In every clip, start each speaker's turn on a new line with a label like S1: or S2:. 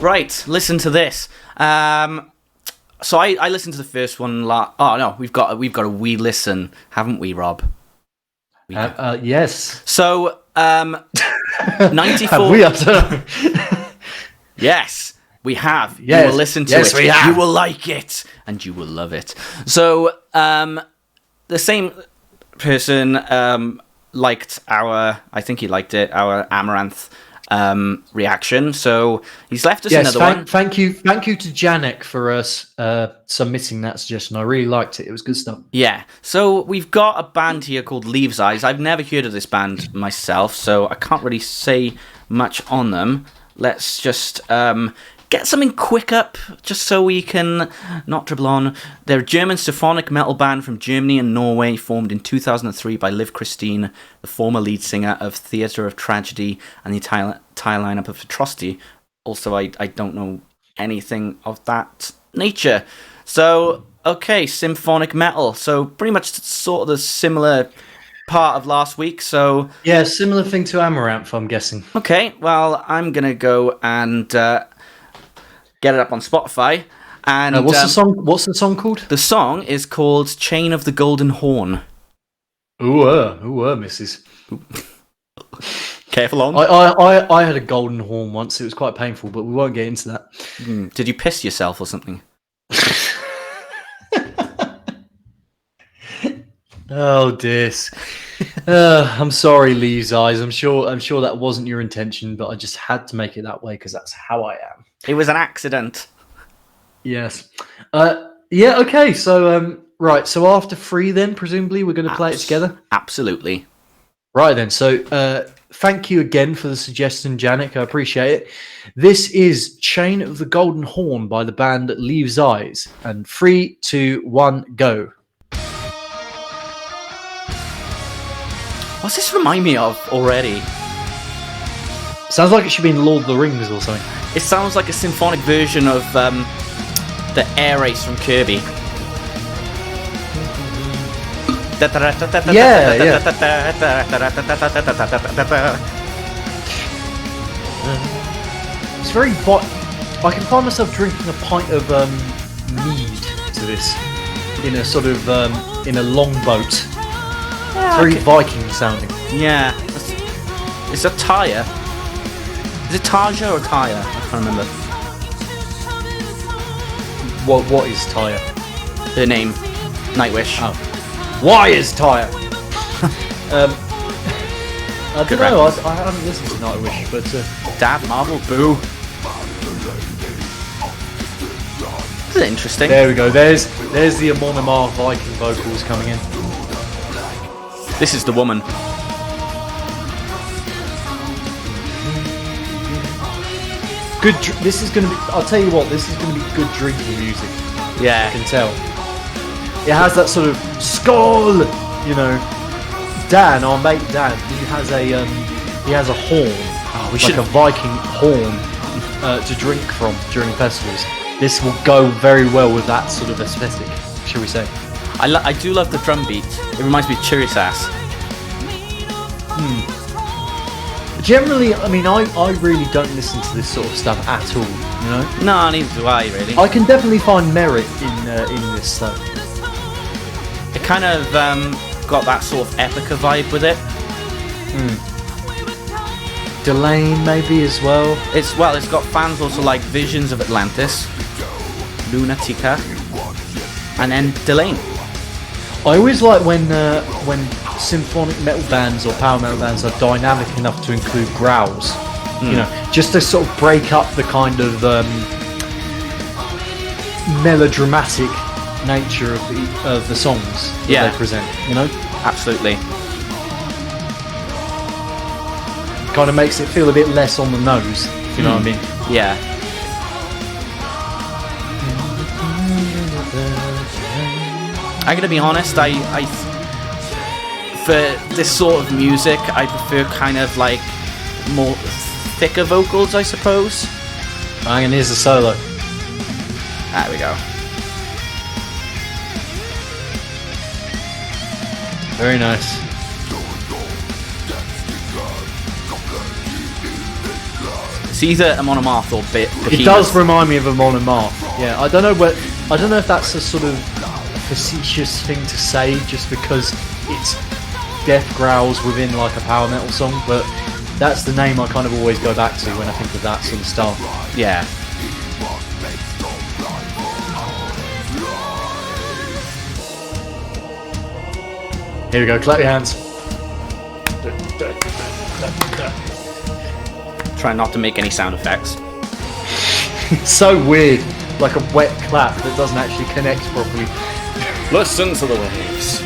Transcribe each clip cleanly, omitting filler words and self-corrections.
S1: Right, listen to this. So I listened to the first one. Oh no, we've got a wee listen, haven't we, Rob?
S2: Yes.
S1: So 94.
S2: Have we? I don't know.
S1: Yes, we have.
S2: Yes.
S1: You will listen to
S2: yes,
S1: it.
S2: We have.
S1: You will like it, and you will love it. So the same person liked our. I think he liked it. Our Amaranth reaction. So he's left us another one.
S2: Thank you to Janek for us submitting that suggestion. I really liked it. It was good stuff.
S1: Yeah. So we've got a band here called Leaves Eyes. I've never heard of this band myself, so I can't really say much on them. Let's just get something quick up, just so we can not dribble on. They're a German symphonic metal band from Germany and Norway, formed in 2003 by Liv Christine, the former lead singer of Theatre of Tragedy and the entire lineup of Atrocity. Also, I don't know anything of that nature. So, okay, symphonic metal. So, pretty much sort of the similar part of last week. So
S2: yeah, similar thing to Amaranth, I'm guessing.
S1: Okay, well, I'm going to go and get it up on Spotify. And
S2: what's the song? What's the song called?
S1: The song is called "Chain of the Golden Horn."
S2: Missus.
S1: Careful on.
S2: I had a golden horn once. It was quite painful, but we won't get into that.
S1: Did you piss yourself or something?
S2: Oh, dis. I'm sorry, Lee's eyes. I'm sure that wasn't your intention, but I just had to make it that way because that's how I am.
S1: It was an accident.
S2: Yes. Yeah. Okay. So right. So after 3, then presumably we're going to play it together.
S1: Absolutely.
S2: Right then. So thank you again for the suggestion, Janik. I appreciate it. This is "Chain of the Golden Horn" by the band Leaves Eyes. And 3, 2, 1, go.
S1: What's this remind me of already?
S2: Sounds like it should be in Lord of the Rings or something.
S1: It sounds like a symphonic version of the air race from Kirby.
S2: Yeah. It's very I can find myself drinking a pint of mead to this in a sort of in a longboat. Very Viking sounding.
S1: Yeah. It's a Tyre. Is it Tarja or Tyre? I can't remember.
S2: What is Tyre?
S1: Her name. Nightwish.
S2: Oh. Why is Tyre? I don't know. I haven't listened to Nightwish, but
S1: Dad Marvel, boo. This is interesting.
S2: There we go. There's the Amon Amarth Viking vocals coming in.
S1: This is the woman.
S2: Good. This is going to be. I'll tell you what. This is going to be good drinking music.
S1: Yeah,
S2: I can tell. It has that sort of skull. You know, Dan, our mate Dan, he has a horn, like a Viking horn, to drink from during festivals. This will go very well with that sort of aesthetic, shall we say?
S1: I do love the drum beat. It reminds me of Churious Ass.
S2: Generally, I mean, I really don't listen to this sort of stuff at all, you know?
S1: No, neither do I, really.
S2: I can definitely find merit in this stuff.
S1: It kind of got that sort of Epica vibe with it.
S2: Delane, maybe, as well.
S1: It's got fans also like Visions of Atlantis, Lunatica, and then Delane.
S2: I always like when symphonic metal bands or power metal bands are dynamic enough to include growls. You know, just to sort of break up the kind of melodramatic nature of the songs that they present. You know,
S1: absolutely.
S2: Kind of makes it feel a bit less on the nose. If you know what I mean?
S1: Yeah. I'm gonna be honest. I for this sort of music, I prefer kind of like more thicker vocals, I suppose.
S2: And here's the solo.
S1: There we go.
S2: Very nice.
S1: either a monomarth or behemoth.
S2: It does remind me of a monomarth. Yeah, I don't know if that's a sort of facetious thing to say just because it's death growls within like a power metal song, but that's the name I kind of always go back to when I think of that sort of stuff.
S1: Yeah.
S2: Here we go, clap your hands.
S1: Try not to make any sound effects.
S2: It's so weird, like a wet clap that doesn't actually connect properly.
S1: Listen to the waves.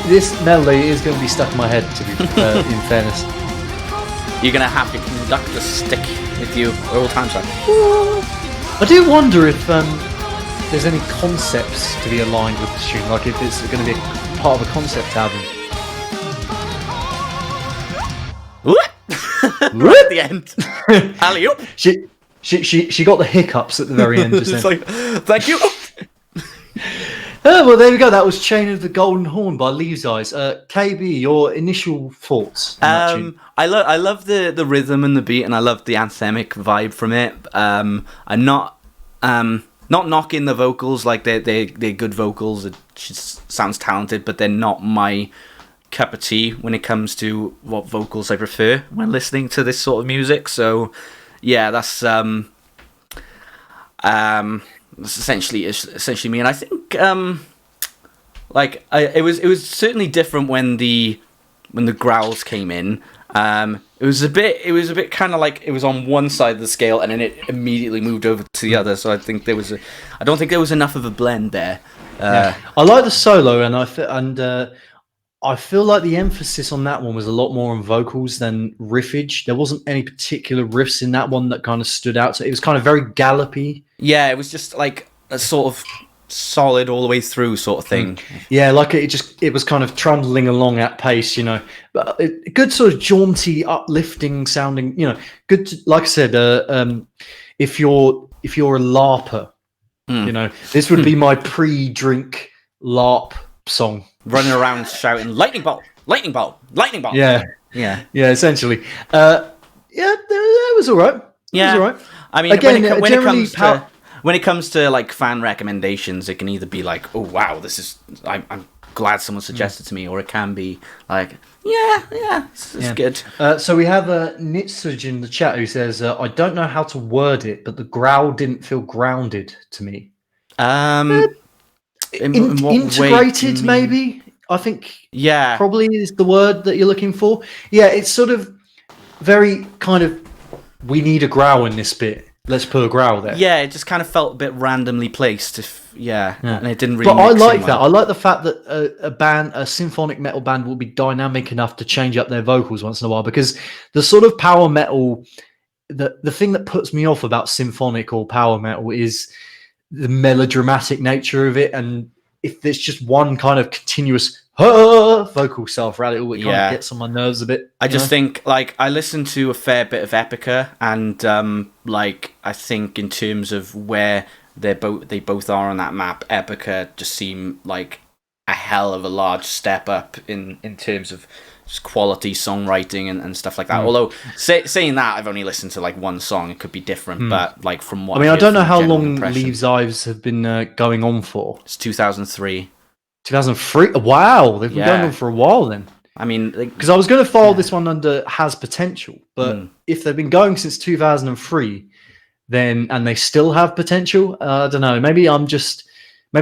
S2: This melody is going to be stuck in my head, to be in fairness.
S1: You're gonna have your conductor stick with you at all times. Like,
S2: I do wonder if there's any concepts to be aligned with the tune, like if it's going to be part of a concept album.
S1: right at the end. Alley-oop.
S2: She got the hiccups at the very end. Just
S1: It's
S2: then.
S1: like, thank you.
S2: Oh, well, there we go. That was "Chain of the Golden Horn" by Leaves' Eyes. KB, your initial thoughts on that tune?
S1: I love the rhythm and the beat, and I love the anthemic vibe from it. I'm not knocking the vocals, like they're good vocals. It just sounds talented, but they're not my cup of tea when it comes to what vocals I prefer when listening to this sort of music. So yeah, that's essentially me. And I think it was certainly different when the growls came in. It was a bit kind of like it was on one side of the scale and then it immediately moved over to the other. So I don't think there was enough of a blend there.
S2: Yeah. I like the solo, and I feel like the emphasis on that one was a lot more on vocals than riffage. There wasn't any particular riffs in that one that kind of stood out. So it was kind of very gallopy.
S1: Yeah, it was just like a sort of solid all the way through sort of thing.
S2: Yeah, like it was kind of trundling along at pace, you know. But good sort of jaunty, uplifting sounding, you know. Good, like I said, if you're a LARPer, you know, this would be my pre-drink LARP song.
S1: Running around shouting lightning bolt, lightning bolt, lightning bolt.
S2: Yeah, essentially. It was all right.
S1: Yeah,
S2: it was all right.
S1: I mean,
S2: again,
S1: when it comes to like fan recommendations, it can either be like, oh wow, this is I'm glad someone suggested to me, or it can be like, it's good.
S2: So we have Nitsuj in the chat who says, I don't know how to word it, but the growl didn't feel grounded to me.
S1: In what
S2: integrated,
S1: way
S2: maybe, I think.
S1: Yeah,
S2: probably is the word that you're looking for. Yeah, it's sort of very kind of, we need a growl in this bit, let's put a growl there.
S1: Yeah, it just kind of felt a bit randomly placed. And it didn't really.
S2: But I like that. I like the fact that a symphonic metal band will be dynamic enough to change up their vocals once in a while, because the sort of power metal, the thing that puts me off about symphonic or power metal is the melodramatic nature of it, and if there's just one kind of continuous vocal self-rattle, it kind of gets on my nerves a bit.
S1: I just think, like, I listened to a fair bit of Epica, and I think in terms of where they both are on that map, Epica just seem like a hell of a large step up in terms of just quality songwriting and stuff like that. Although saying that, I've only listened to like one song. It could be different, but like from what
S2: I don't know how long Leaves' Eyes have been going on for.
S1: It's 2003.
S2: 2003. Wow, they've been going on for a while then.
S1: I mean,
S2: because I was going to file this one under has potential, but if they've been going since 2003, then and they still have potential, I don't know. Maybe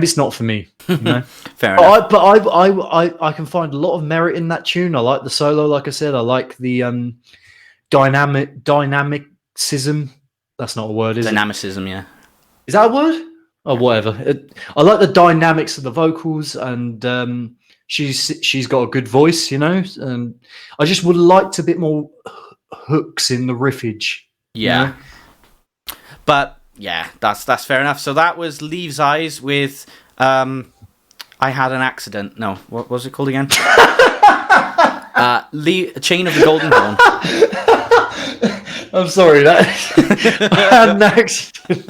S2: it's not for me. You know?
S1: Fair enough.
S2: But I can find a lot of merit in that tune. I like the solo, like I said. I like the dynamicism. That's not a word, is it?
S1: Dynamicism, yeah.
S2: Is that a word? Oh, whatever. I like the dynamics of the vocals, and she's got a good voice, you know. And I just would have liked a bit more hooks in the riffage.
S1: Yeah.
S2: You know?
S1: But yeah, that's fair enough. So that was Leaves' Eyes with I Had an Accident. No, what was it called again? Chain of the Golden Horn.
S2: I'm sorry, that I had an accident.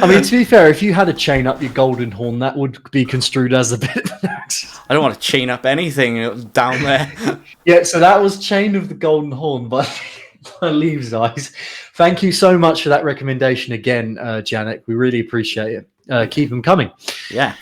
S2: I mean, to be fair, if you had a chain up your golden horn, that would be construed as a bit of an accident.
S1: I don't want to chain up anything down there.
S2: Yeah, so that was Chain of the Golden Horn by Leaves Eyes. Thank you so much for that recommendation again, Janet. We really appreciate it. Keep them coming.
S1: Yeah.